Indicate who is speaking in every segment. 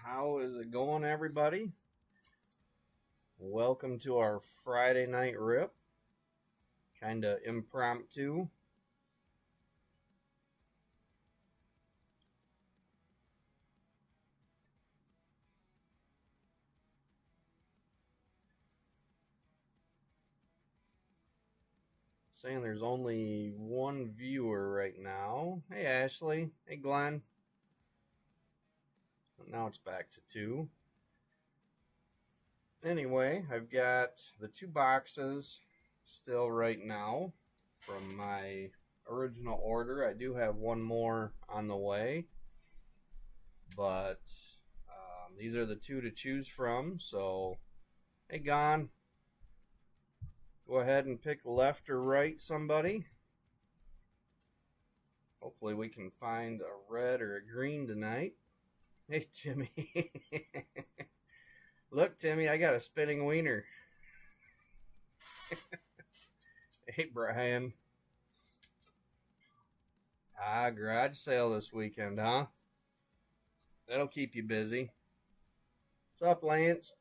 Speaker 1: How is it going, everybody? Welcome to our Friday night rip. Kind of impromptu. Saying there's only one viewer right now. Hey, Ashley. Hey, Glenn. Now it's back to two. Anyway, I've got the two boxes still right now from my original order. I do have one more on the way, but these are the two to choose from. So, hey, Gon, go ahead and pick left or right, somebody. Hopefully we can find a red or a green tonight. Hey, Timmy. Look, Timmy, I got a spinning wiener. Hey, Brian. Garage sale this weekend, huh? That'll keep you busy. What's up, Lance?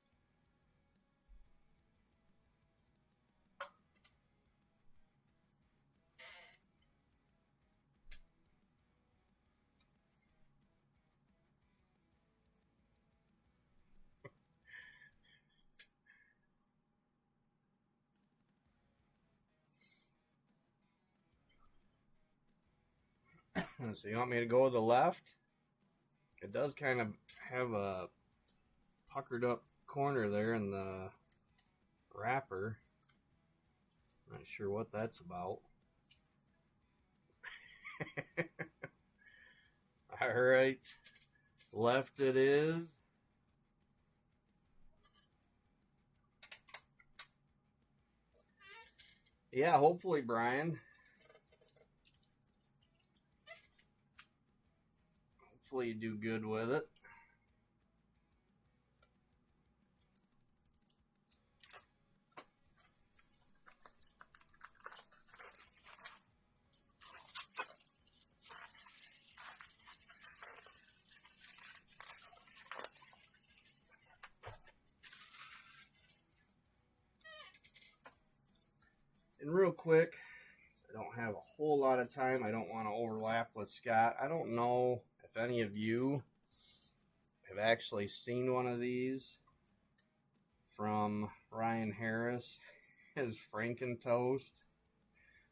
Speaker 1: So you want me to go to the left? It does kind of have a puckered up corner there in the wrapper. Not sure what that's about. All right, left it is. Yeah, hopefully, Brian. Hopefully you do good with it. And real quick, I don't have a whole lot of time. I don't want to overlap with Scott. I don't know if any of you have actually seen one of these from Ryan Harris, his Franken Toast.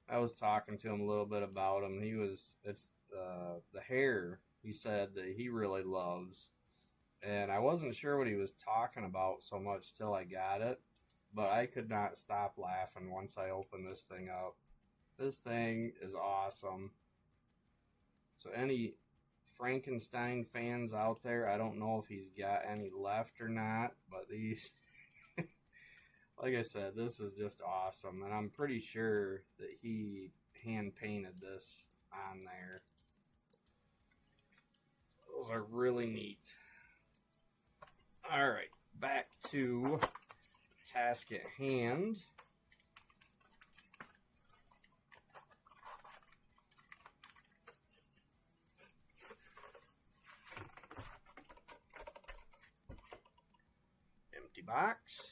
Speaker 1: I was talking to him a little bit about him. It's the hair, he said, that he really loves. And I wasn't sure what he was talking about so much till I got it. But I could not stop laughing once I opened this thing up. This thing is awesome. So any Frankenstein fans out there, I don't know if he's got any left or not, but these, like I said, this is just awesome. And I'm pretty sure that he hand painted this on there. Those are really neat. All right, back to task at hand. Empty box.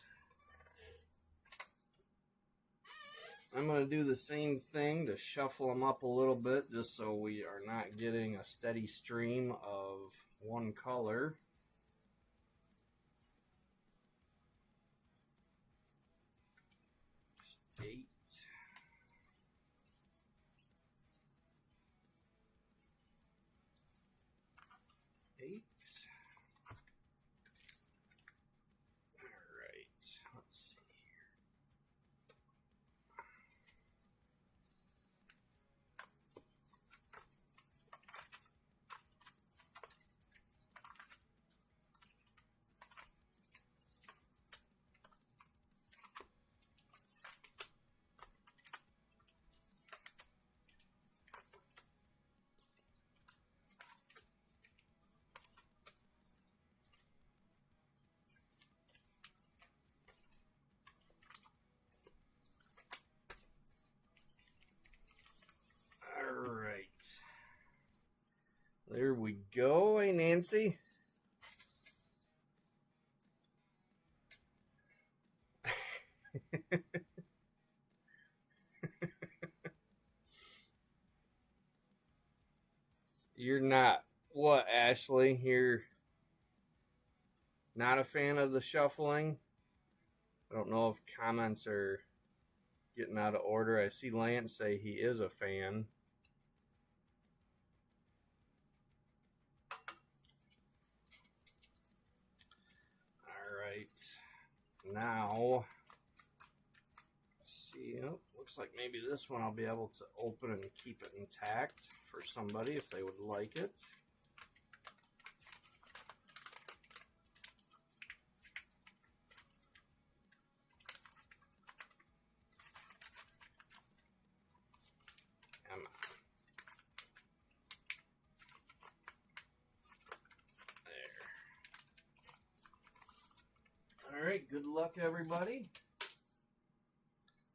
Speaker 1: I'm going to do the same thing to shuffle them up a little bit just so we are not getting a steady stream of one color. Eight. All right, let's see here. There we go. Hey, Nancy. You're not. What, Ashley? You're not a fan of the shuffling? I don't know if comments are getting out of order. I see Lance say he is a fan. All right. Now, let's see. Oh, looks like maybe this one I'll be able to open and keep it intact for somebody if they would like it. Come on. There. All right, good luck, everybody.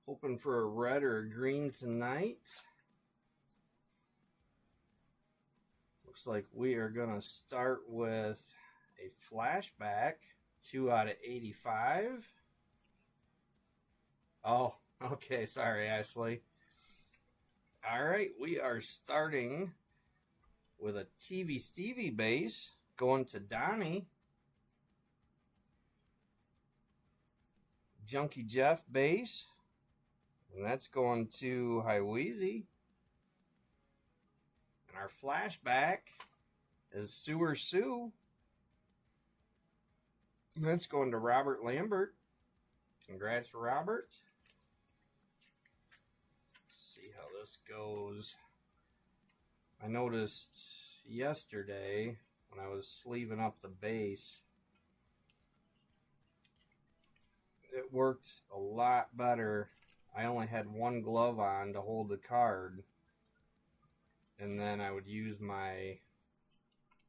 Speaker 1: Hoping for a red or a green tonight. Looks like we are going to start with a flashback, 2 out of 85. Oh, okay, sorry, Ashley. All right, we are starting with a TV Stevie base, going to Donnie. Junkie Jeff base, and that's going to Hiweezy. And our flashback is Sewer Sue. And that's going to Robert Lambert. Congrats, Robert. Let's see how this goes. I noticed yesterday when I was sleeving up the base, it worked a lot better. I only had one glove on to hold the card, and then I would use my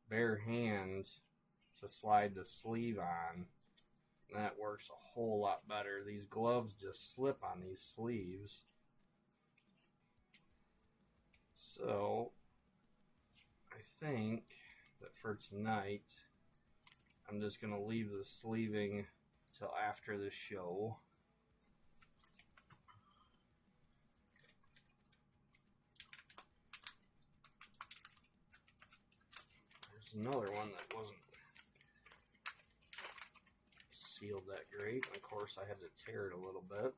Speaker 1: bare hand to slide the sleeve on. And that works a whole lot better. These gloves just slip on these sleeves. So I think that for tonight, I'm just going to leave the sleeving till after the show. There's another one that wasn't sealed that great. Of course, I had to tear it a little bit.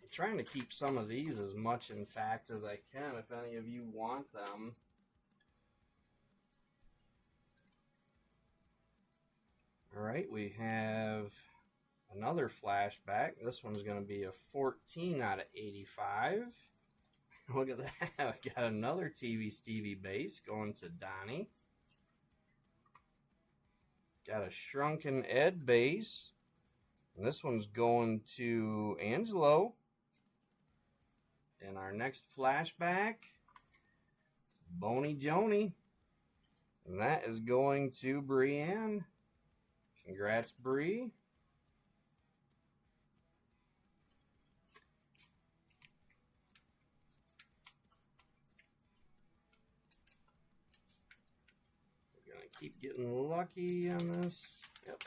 Speaker 1: I'm trying to keep some of these as much intact as I can if any of you want them. All right, we have another flashback. This one's going to be a 14 out of 85. Look at that. We got another TV Stevie base going to Donnie. Got a Shrunken Ed base. And this one's going to Angelo. And our next flashback, Boney Joni. And that is going to Brienne. Congrats, Bree. We're going to keep getting lucky on this. Yep.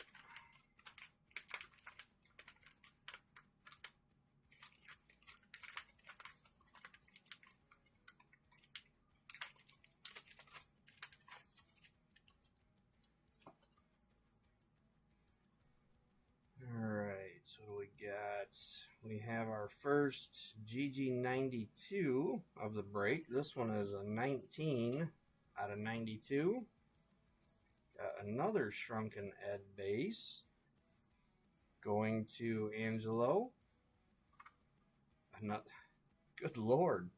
Speaker 1: So what do we got? We have our first GG92 of the break. This one is a 19 out of 92. Got another Shrunken Ed base going to Angelo. Good Lord.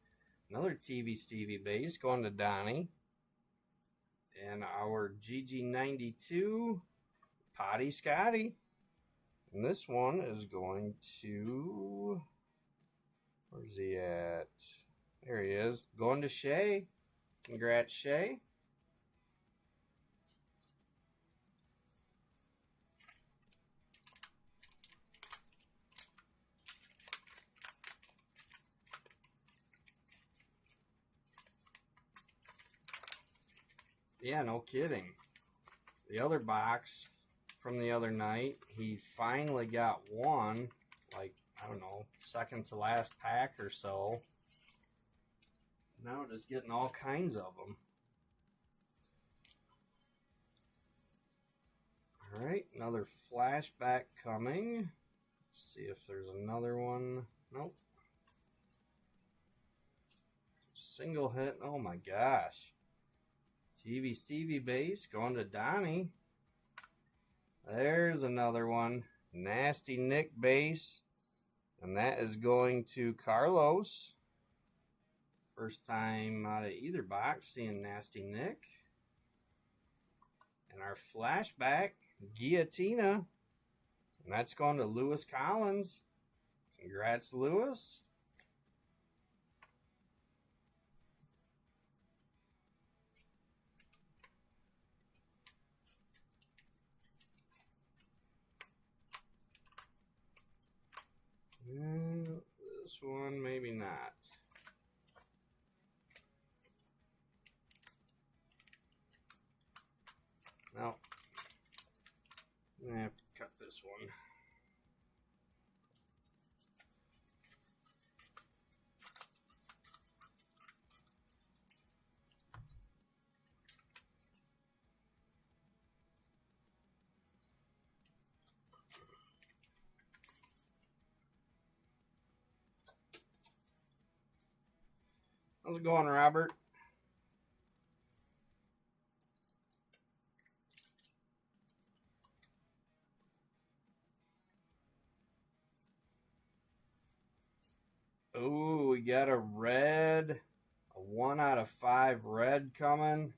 Speaker 1: Another TV Stevie base going to Donnie. And our GG92 Potty Scotty. And this one is going to, where's he at? There he is. Going to Shay. Congrats, Shay. Yeah, no kidding. The other box from the other night, he finally got one, like, I don't know, second to last pack or so. Now we're just getting all kinds of them. All right, another flashback coming. Let's see if there's another one. Nope. Single hit. Oh my gosh. TV Stevie base going to Donnie. There's another one. Nasty Nick base. And that is going to Carlos. First time out of either box seeing Nasty Nick. And our flashback, Guillotina. And that's going to Lewis Collins. Congrats, Lewis. This one, maybe not. No. I have to cut this one. How's it going, Robert? Oh, we got a red. A 1 out of 5 red coming.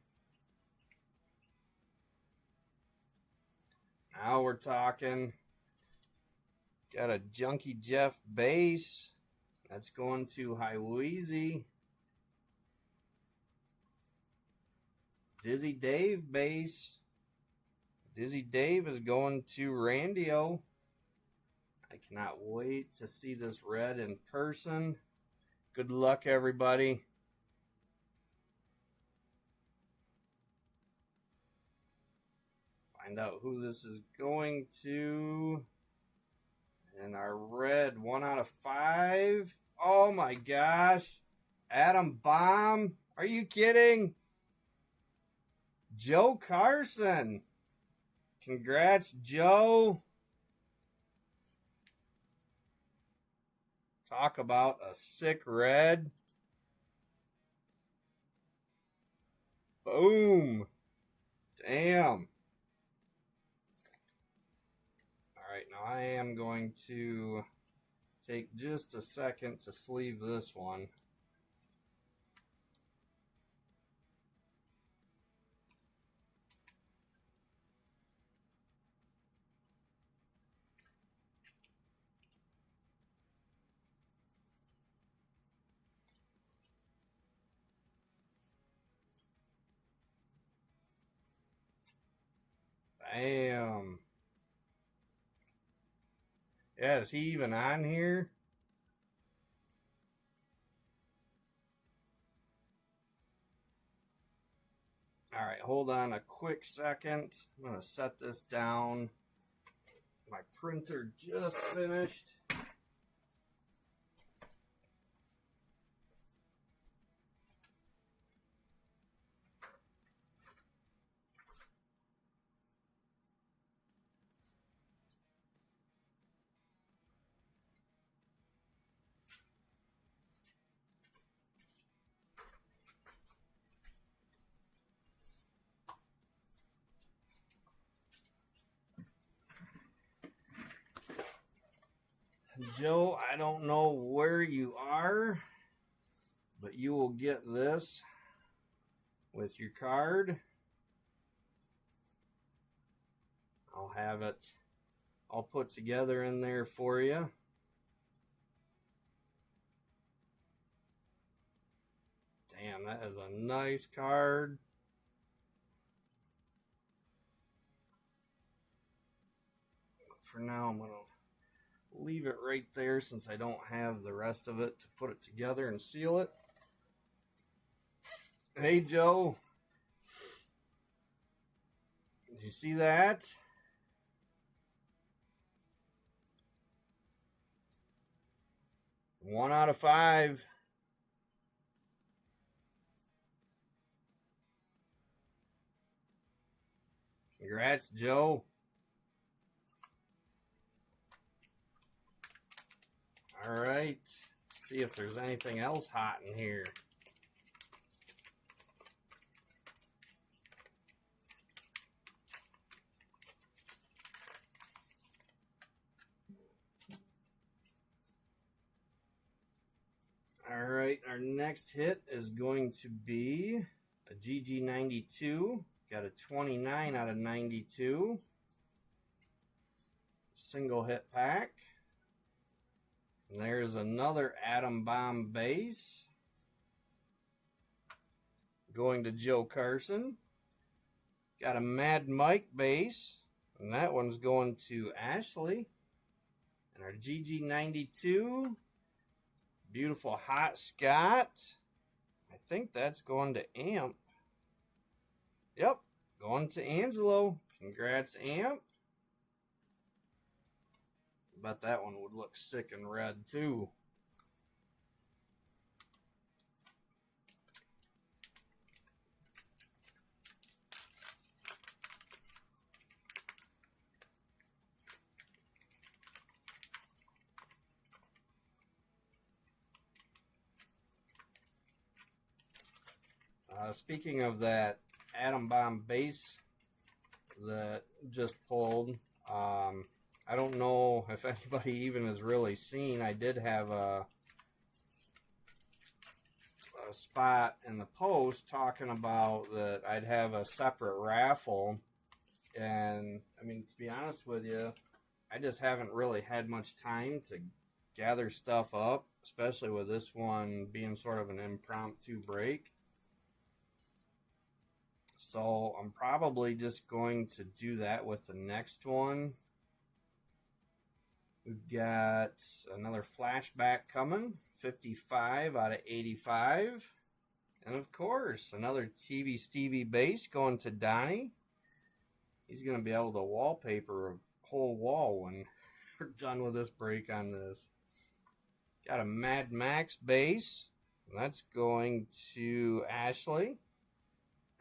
Speaker 1: Now we're talking. Got a Junkie Jeff base. That's going to Hiweezy. Dizzy Dave base. Dizzy Dave is going to Randio. I cannot wait to see this red in person. Good luck, everybody. Find out who this is going to. And our red, 1 out of 5. Oh my gosh. Adam Baum. Are you kidding? Joe Carson. Congrats, Joe. Talk about a sick red. Boom. Damn. All right, now I am going to take just a second to sleeve this one. Bam. Yeah, is he even on here? All right, hold on a quick second. I'm going to set this down. My printer just finished. Joe, I don't know where you are, but you will get this with your card. I'll have it all put together in there for you. Damn, that is a nice card. For now, I'm going to leave it right there since I don't have the rest of it to put it together and seal it. Hey, Joe. Did you see that? One out of 5. Congrats, Joe. All right. Let's see if there's anything else hot in here. All right, our next hit is going to be a GG92. Got a 29 out of 92. Single hit pack. And there's another Atom Bomb base. Going to Joe Carson. Got a Mad Mike base. And that one's going to Ashley. And our GG92. Beautiful Hot Scott. I think that's going to Amp. Yep, going to Angelo. Congrats, Amp. Bet that one would look sick in red, too. Speaking of that Atom Bomb base that just pulled, I don't know if anybody even has really seen. I did have a spot in the post talking about that I'd have a separate raffle. And, I mean, to be honest with you, I just haven't really had much time to gather stuff up, especially with this one being sort of an impromptu break. So I'm probably just going to do that with the next one. We've got another flashback coming, 55 out of 85. And of course, another TV Stevie base going to Donnie. He's going to be able to wallpaper a whole wall when we're done with this break on this. Got a Mad Max base. And that's going to Ashley.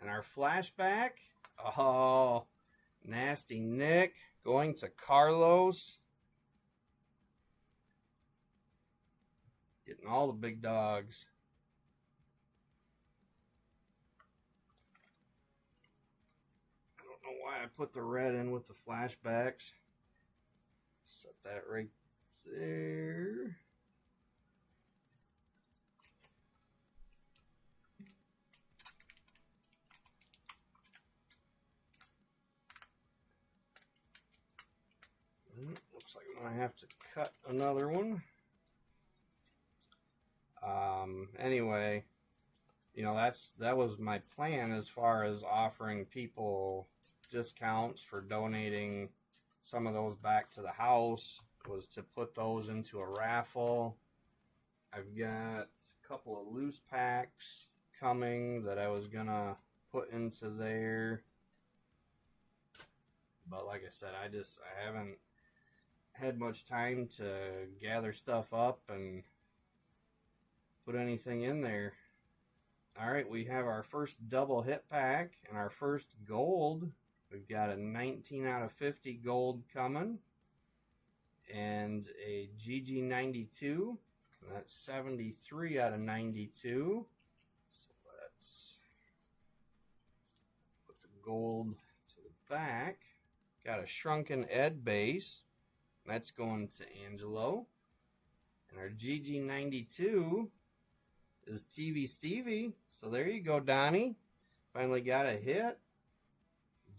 Speaker 1: And our flashback, oh, Nasty Nick, going to Carlos. Getting all the big dogs. I don't know why I put the red in with the flashbacks. Set that right there. Looks like I'm going to have to cut another one. Anyway, you know, that was my plan as far as offering people discounts for donating some of those back to the house, was to put those into a raffle. I've got a couple of loose packs coming that I was going to put into there. But like I said, I haven't had much time to gather stuff up and put anything in there. All right, we have our first double hit pack and our first gold. We've got a 19 out of 50 gold coming and a GG92. That's 73 out of 92. So let's put the gold to the back. Got a Shrunken Ed base. That's going to Angelo. And our GG92 is TV Stevie. So there you go, Donnie. Finally got a hit.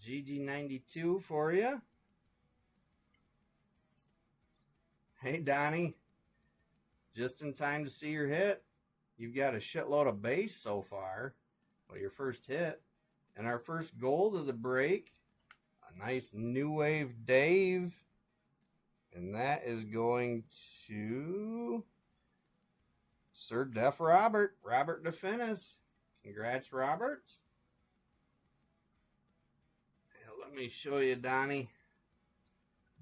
Speaker 1: GG92 for you. Hey, Donnie. Just in time to see your hit. You've got a shitload of base so far. Well, your first hit. And our first gold of the break. A nice New Wave Dave. And that is going to Sir Def Robert DeFinis. Congrats, Robert. Let me show you, Donnie.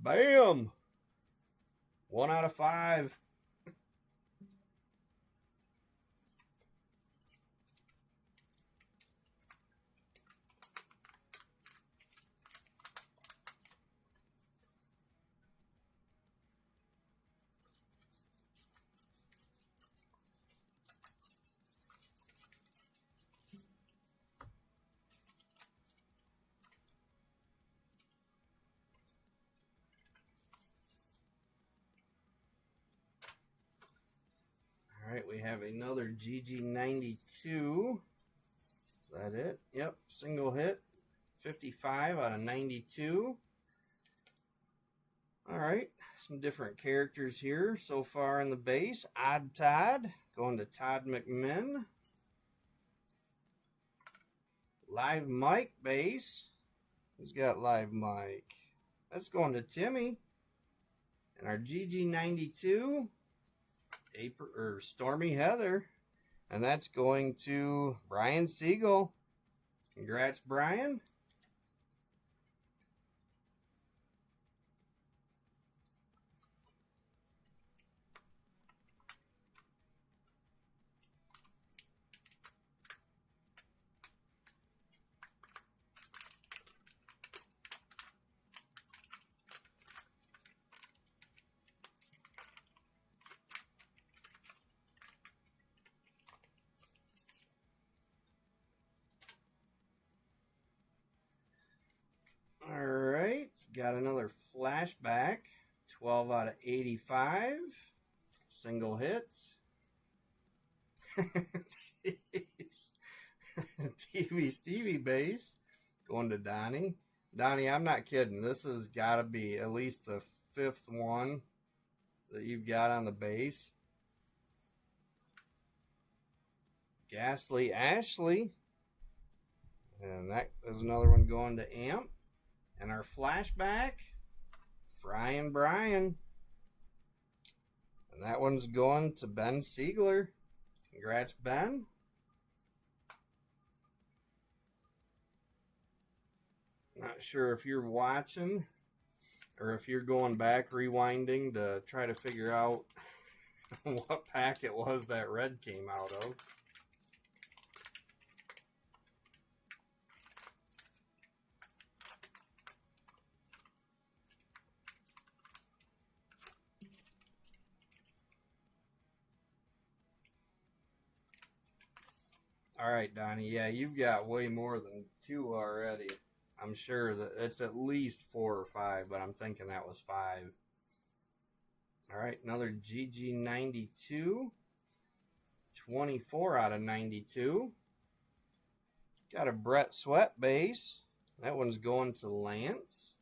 Speaker 1: Bam! 1 out of 5. Alright, we have another GG92. Is that it? Yep, single hit. 55 out of 92. Alright, some different characters here so far in the base. Odd Todd, going to Todd McMinn. Live Mike base. Who's got Live Mike? That's going to Timmy. And our GG92, Stormy Heather. And that's going to Brian Siegel. Congrats, Brian. Alright, got another flashback. 12 out of 85. Single hit. TV Stevie base. Going to Donnie. Donnie, I'm not kidding. This has got to be at least the 5th one that you've got on the base. Ghastly Ashley. And that is another one going to Amp. And our flashback, Frying Brian. And that one's going to Ben Siegler. Congrats, Ben. Not sure if you're watching or if you're going back, rewinding to try to figure out what pack it was that red came out of. All right, Donnie. Yeah, you've got way more than 2 already. I'm sure that it's at least 4 or 5, but I'm thinking that was 5. All right, another GG92. 24 out of 92. Got a Brett Sweat base. That one's going to Lance.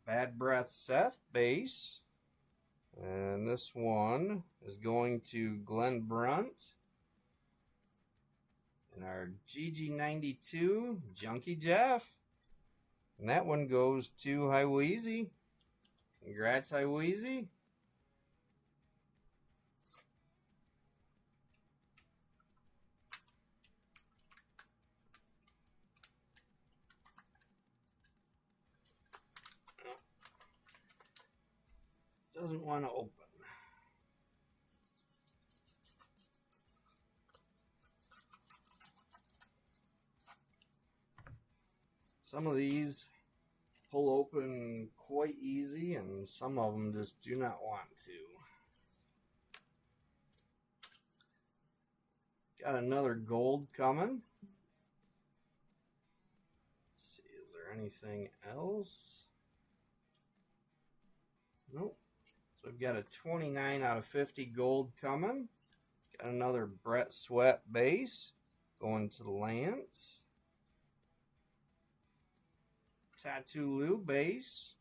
Speaker 1: Bad Breath Seth base. And this one is going to Glenn Brunt. And our GG92, Junkie Jeff. And that one goes to Hiweezy. Congrats, Hiweezy. Doesn't want to open. Some of these pull open quite easy, and some of them just do not want to. Got another gold coming. Let's see, is there anything else? Nope. So we've got a 29 out of 50 gold coming. Got another Brett Sweat base going to Lance. Tattoo Lou base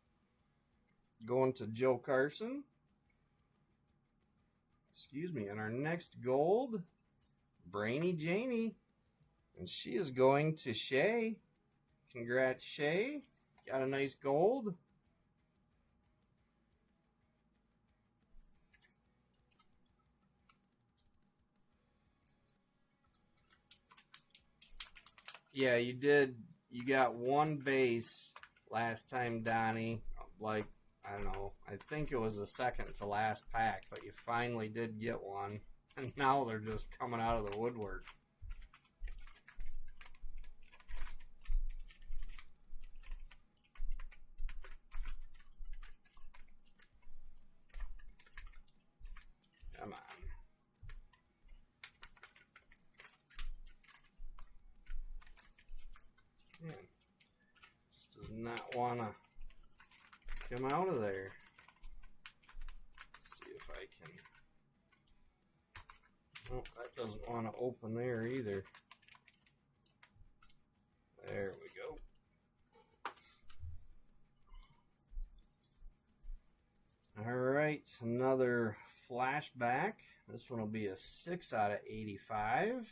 Speaker 1: going to Joe Carson. Excuse me. And our next gold, Brainy Janie. And she is going to Shay. Congrats, Shay. Got a nice gold. Yeah, you did. You got one base last time, Donnie. Like, I don't know. I think it was the second to last pack, but you finally did get one. And now they're just coming out of the woodwork. Come on. Man, just does not want to come out of there. Let's see if Oh, that doesn't want to open there either. There we go. All right, another flashback. This one will be a 6 out of 85.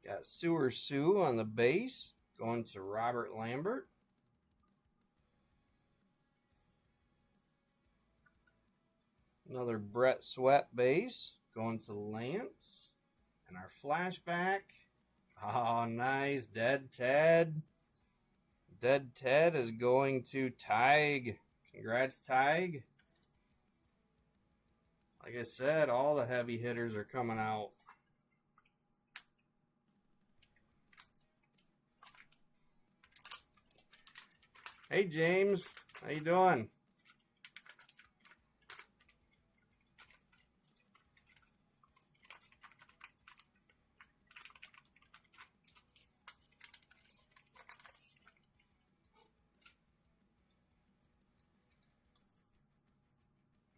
Speaker 1: Got Sewer Sue on the base, going to Robert Lambert. Another Brett Sweat base, going to Lance. And our flashback. Oh, nice. Dead Ted. Dead Ted is going to Tig. Congrats, Tig. Like I said, all the heavy hitters are coming out. Hey, James. How you doing?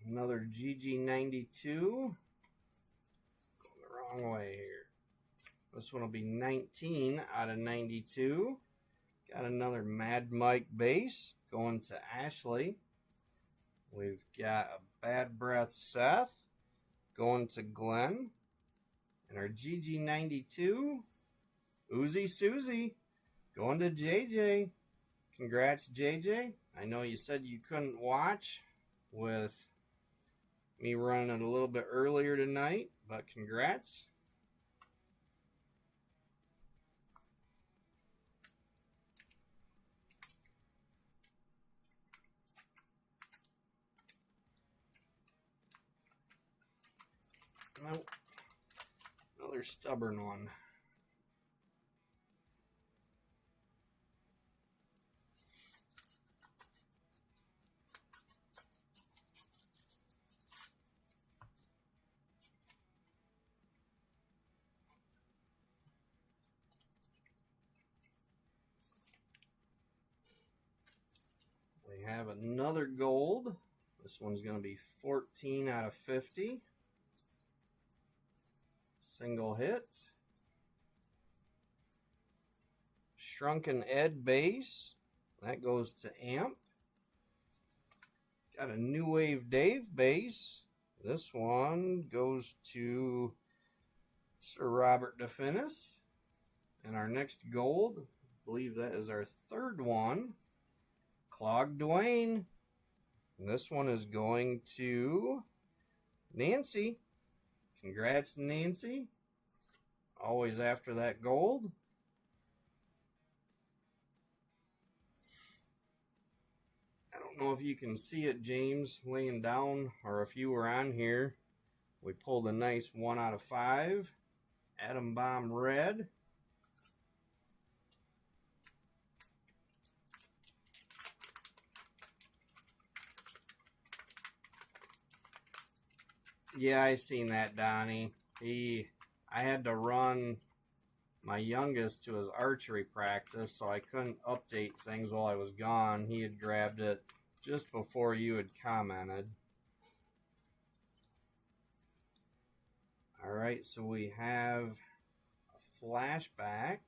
Speaker 1: Another GG92. Going the wrong way here. This one will be 19 out of 92. Got another Mad Mike base going to Ashley. We've got a Bad Breath Seth going to Glenn. And our GG92, Uzi Susie going to JJ. Congrats, JJ. I know you said you couldn't watch with me running it a little bit earlier tonight, but congrats. Nope. Another stubborn one. We have another gold. This one's going to be 14 out of 50. Single hit. Shrunken Ed base. That goes to Amp. Got a New Wave Dave base. This one goes to Sir Robert DeFinis. And our next gold, I believe that is our third one, Clog Dwayne. And this one is going to Nancy. Congrats, Nancy. Always after that gold. I don't know if you can see it, James, laying down, or if you were on here. We pulled a nice 1 out of 5. Atom Bomb Red. Yeah, I seen that, Donnie. I had to run my youngest to his archery practice, so I couldn't update things while I was gone. He had grabbed it just before you had commented. All right, so we have a flashback.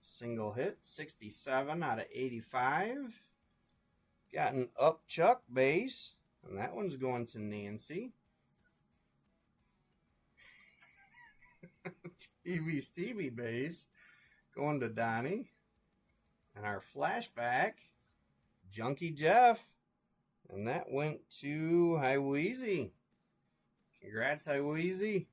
Speaker 1: Single hit, 67 out of 85. Got an Upchuck base, and that one's going to Nancy. TV Stevie base going to Donnie. And our flashback, Junkie Jeff. And that went to Hi Wheezy. Congrats, Hi Wheezy.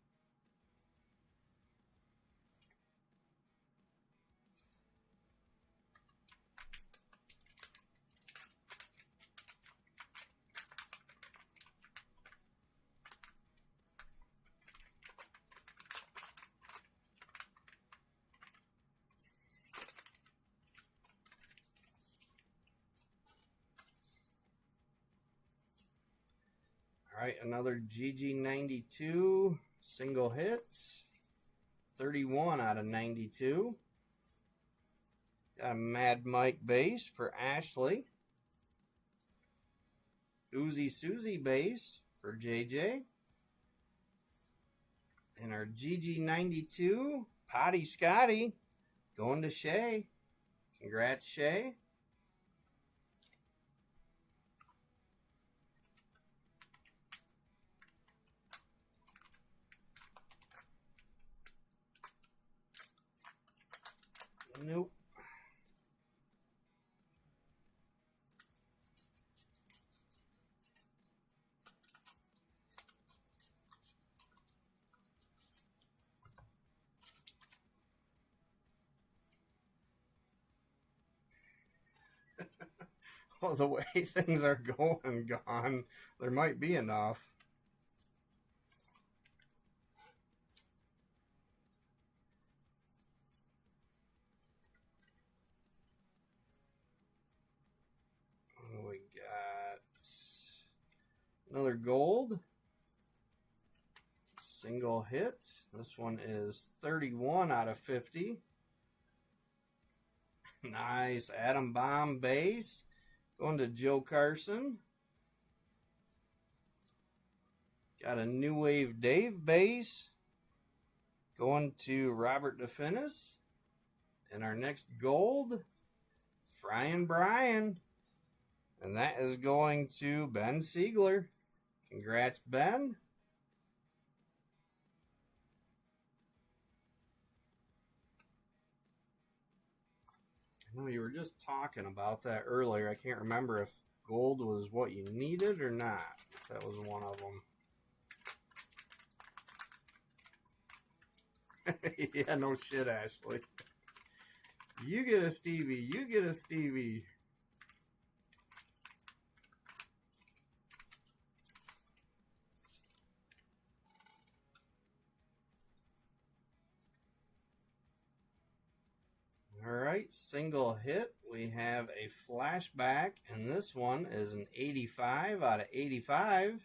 Speaker 1: All right, another GG92 single hit. 31 out of 92. Got a Mad Mike base for Ashley. Uzi Susie base for JJ. And our GG92, Potty Scotty, going to Shay. Congrats, Shay. Nope. Well, the way things are going, gone, there might be enough. We got another gold. Single hit. This one is 31 out of 50. Nice. Atom Bomb base. Going to Joe Carson. Got a New Wave Dave base. Going to Robert DeFinis. And our next gold, Fryin' Brian. And that is going to Ben Siegler. Congrats, Ben. I know you were just talking about that earlier. I can't remember if gold was what you needed or not. That was one of them. Yeah, no shit, Ashley. You get a Stevie. You get a Stevie. All right, single hit. We have a flashback, and this one is an 85 out of 85.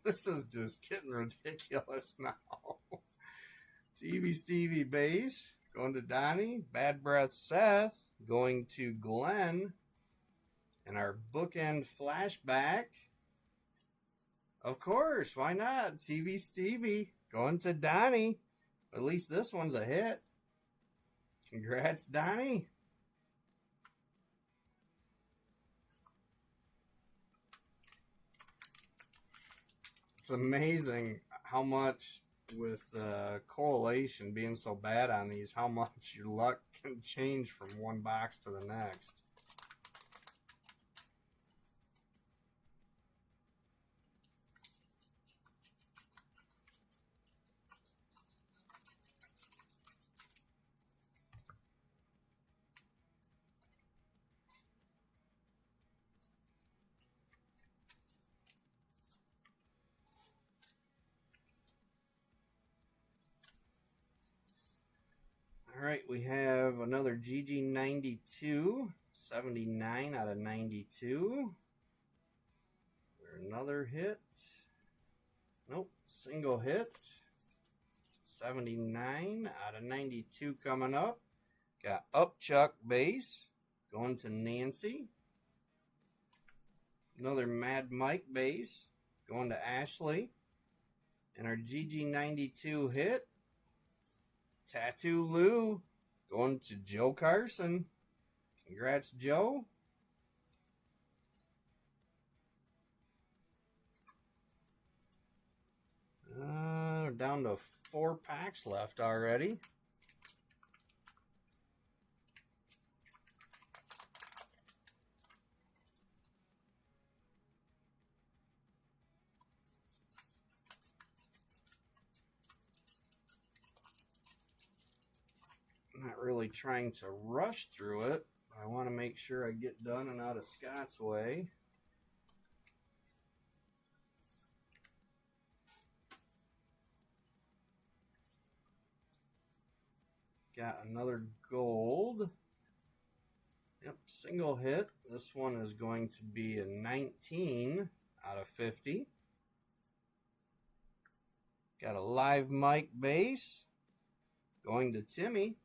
Speaker 1: This is just getting ridiculous now. Stevie base going to Donnie. Bad Breath Seth going to Glenn. And our bookend flashback. Of course, why not? Stevie going to Donnie. At least this one's a hit. Congrats, Donnie. It's amazing how much, with correlation being so bad on these, how much your luck can change from one box to the next. All right, we have another GG92, 79 out of 92. Another hit. Nope, single hit. 79 out of 92 coming up. Got Upchuck base going to Nancy. Another Mad Mike base going to Ashley. And our GG92 hit, Tattoo Lou, going to Joe Carson. Congrats, Joe. Down to 4 packs left already. Not really trying to rush through it. I want to make sure I get done and out of Scott's way. Got another gold. Yep, single hit. This one is going to be a 19 out of 50. Got a live mic base going to Timmy.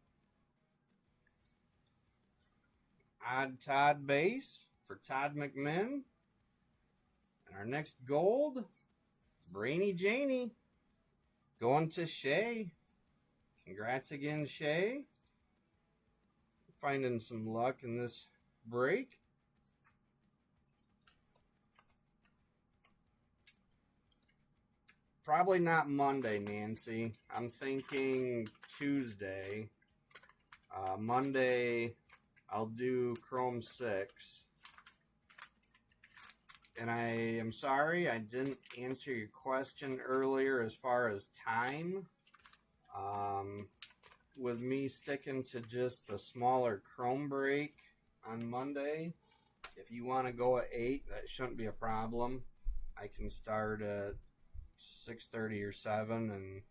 Speaker 1: Odd Todd base for Todd McMinn. And our next gold, Brainy Janie, going to Shay. Congrats again, Shay. Finding some luck in this break. Probably not Monday, Nancy. I'm thinking Tuesday. Monday, I'll do Chrome 6. And I am sorry I didn't answer your question earlier as far as time. With me sticking to just the smaller Chrome break on Monday, if you want to go at 8, that shouldn't be a problem. I can start at 6:30 or 7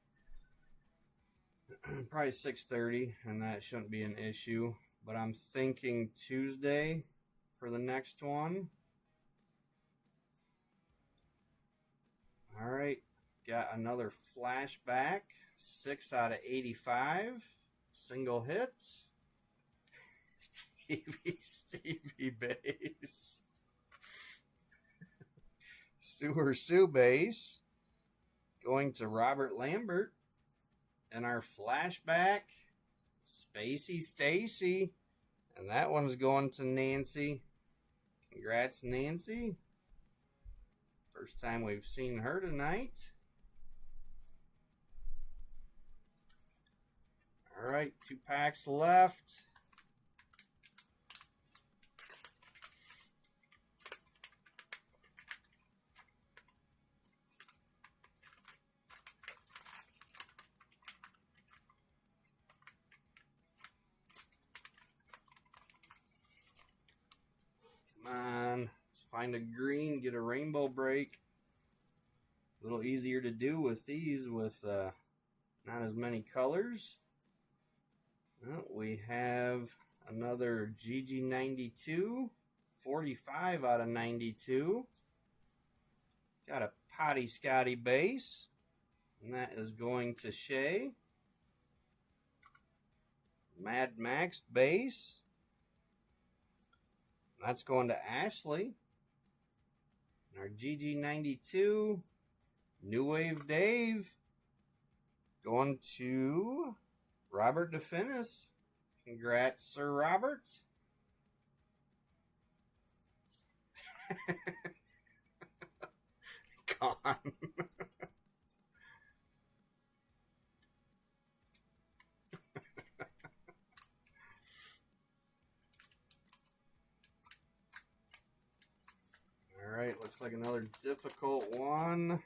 Speaker 1: and probably 6:30, and that shouldn't be an issue. But I'm thinking Tuesday for the next one. All right, got another flashback, 6 out of 85, single hit. Stevie base. Sewer Sue base. Going to Robert Lambert. And our flashback, Spacey Stacy. And that one's going to Nancy. Congrats, Nancy. First time we've seen her tonight. All right, 2 packs left. Come on, let's find a green, get a rainbow break. A little easier to do with these with not as many colors. Well, we have another GG92, 45 out of 92. Got a Potty Scotty base, and that is going to Shay. Mad Max base. That's going to Ashley. And our GG92, New Wave Dave, going to Robert DeFinis. Congrats, Sir Robert. Gone. All right, looks like another difficult one.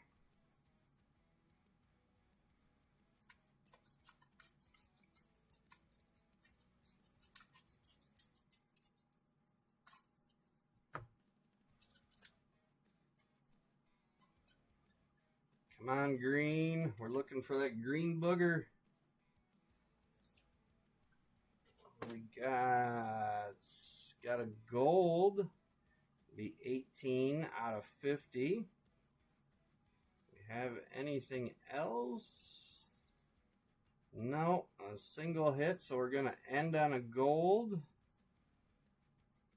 Speaker 1: Come on, green. We're looking for that green booger. We got a gold. Be 18 out of 50. We have anything else? No, a single hit, so we're going to end on a gold.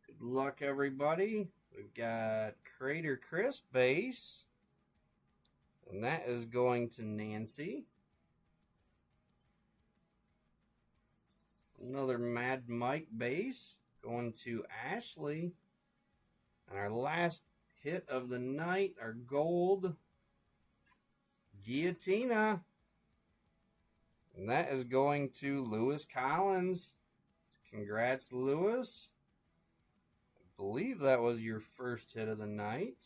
Speaker 1: Good luck, everybody. We've got Crater Chris base. And that is going to Nancy. Another Mad Mike base going to Ashley. And our last hit of the night, our gold Guillotina. And that is going to Lewis Collins. Congrats, Lewis. I believe that was your first hit of the night.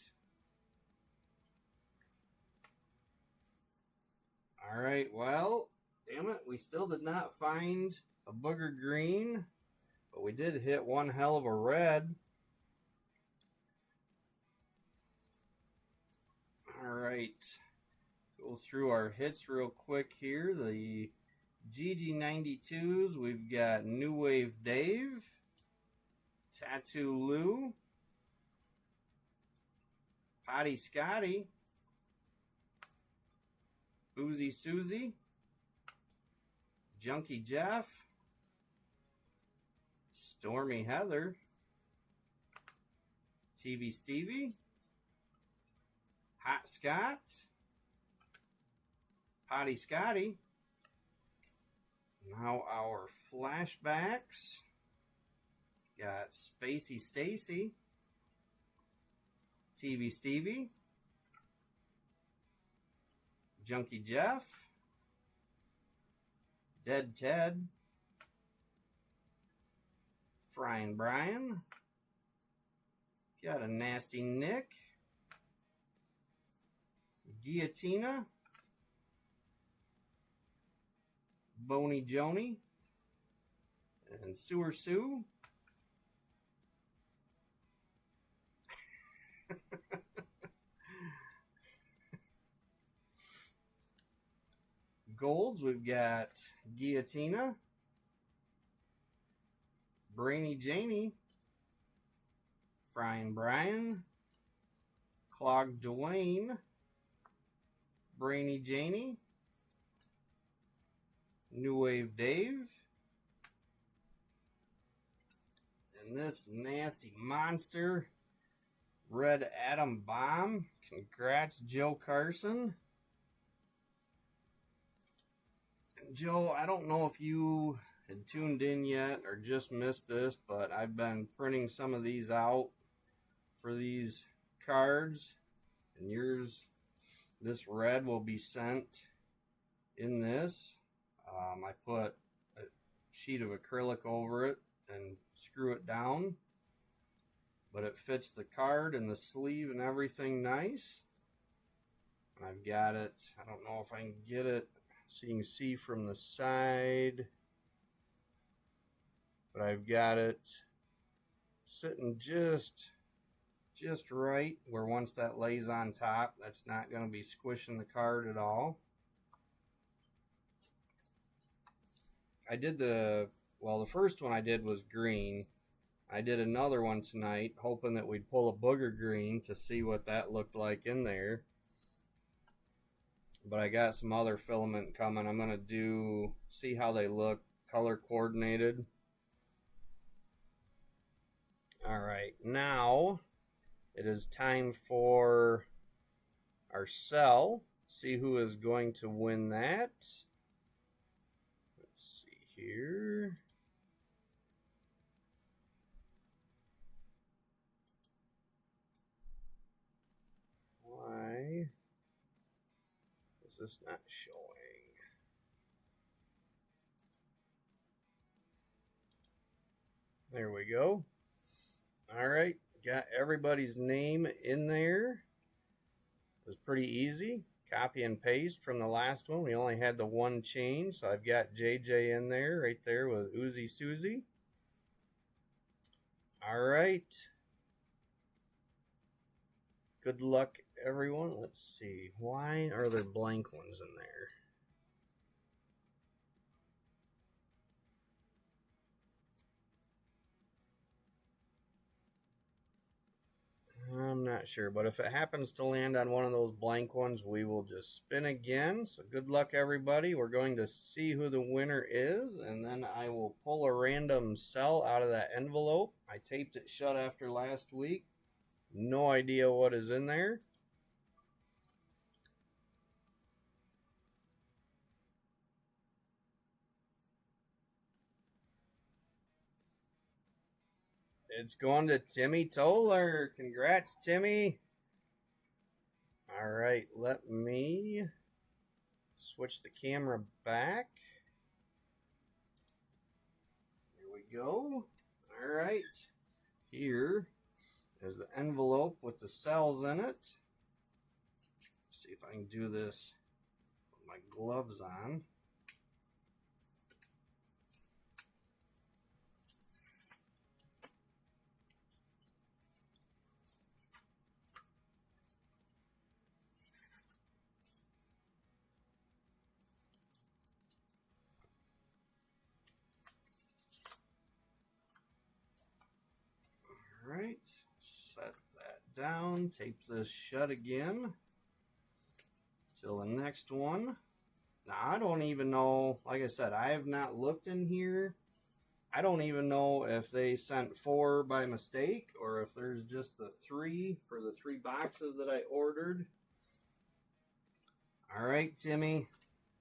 Speaker 1: All right, well, damn it, we still did not find a booger green, but we did hit one hell of a red. All right, go through our hits real quick here. The GG92s, we've got New Wave Dave, Tattoo Lou, Potty Scotty, Boozy Susie, Junkie Jeff, Stormy Heather, TV Stevie, Hot Scott, Potty Scotty. Now our flashbacks. Got Spacey Stacy, TV Stevie, Junkie Jeff, Dead Ted, Frying Brian, got a Nasty Nick, Guillotina, Boney Joni, and Sewer Sue. Golds, we've got Guillotina, Brainy Janie, Frying Brian, Clogged Dwayne, Brainy Janie, New Wave Dave, and this nasty monster, Red Atom Bomb. Congrats, Joe Carson. Joe, I don't know if you had tuned in yet or just missed this, but I've been printing some of these out for these cards, and yours, this red, will be sent in this. I put a sheet of acrylic over it and screw it down, but it fits the card and the sleeve and everything nice. And I've got it, I don't know if I can get it so you can see from the side, but I've got it sitting just right where once that lays on top, that's not going to be squishing the card at all. I did the first one I did was green. I did another one tonight, hoping that we'd pull a booger green to see what that looked like in there. But I got some other filament coming. I'm going to see how they look, color coordinated. All right, now it is time for our cell. See who is going to win that. Let's see here. Why is this not showing? There we go. All right, got everybody's name in there. It was pretty easy. Copy and paste from the last one. We only had the one change, so I've got JJ in there, right there with Uzi Susie. All right. Good luck, everyone. Let's see. Why are there blank ones in there? I'm not sure, but if it happens to land on one of those blank ones, we will just spin again. So good luck, everybody. We're going to see who the winner is, and then I will pull a random cell out of that envelope. I taped it shut after last week. No idea what is in there. It's going to Timmy Toller. Congrats, Timmy. All right, let me switch the camera back. There we go. All right, here is the envelope with the cells in it. Let's see if I can do this with my gloves on. Alright, set that down, tape this shut again till the next one. Now, I don't even know, like I said, I have not looked in here. I don't even know if they sent 4 by mistake or if there's just the 3 for the 3 boxes that I ordered. All right, Timmy.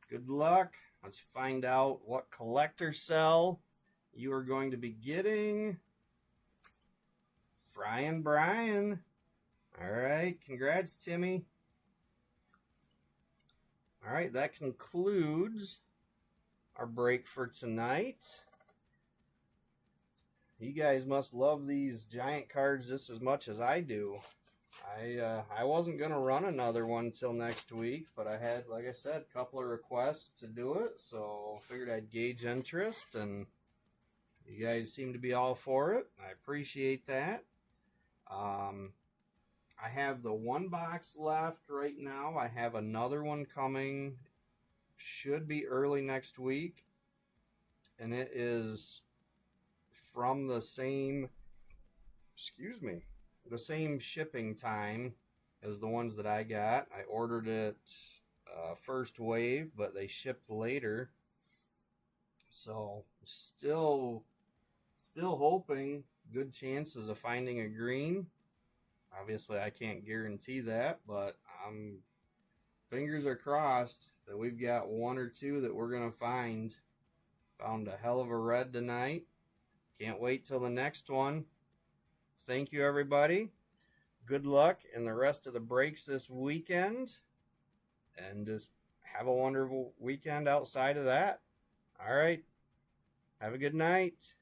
Speaker 1: Good luck. Let's find out what collector cell you are going to be getting. Frying Brian. All right. Congrats, Timmy. All right. That concludes our break for tonight. You guys must love these giant cards just as much as I do. I wasn't going to run another one till next week, but I had, like I said, a couple of requests to do it, so figured I'd gauge interest, and you guys seem to be all for it. I appreciate that. I have the one box left right now. I have another one coming. Should be early next week, and it is from the same, the same shipping time as the ones that I got. I ordered it first wave, but they shipped later. So still hoping, good chances of finding a green. Obviously, I can't guarantee that, but fingers are crossed that we've got one or two that we're going to find. Found a hell of a red tonight. Can't wait till the next one. Thank you, everybody. Good luck in the rest of the breaks this weekend. And just have a wonderful weekend outside of that. All right. Have a good night.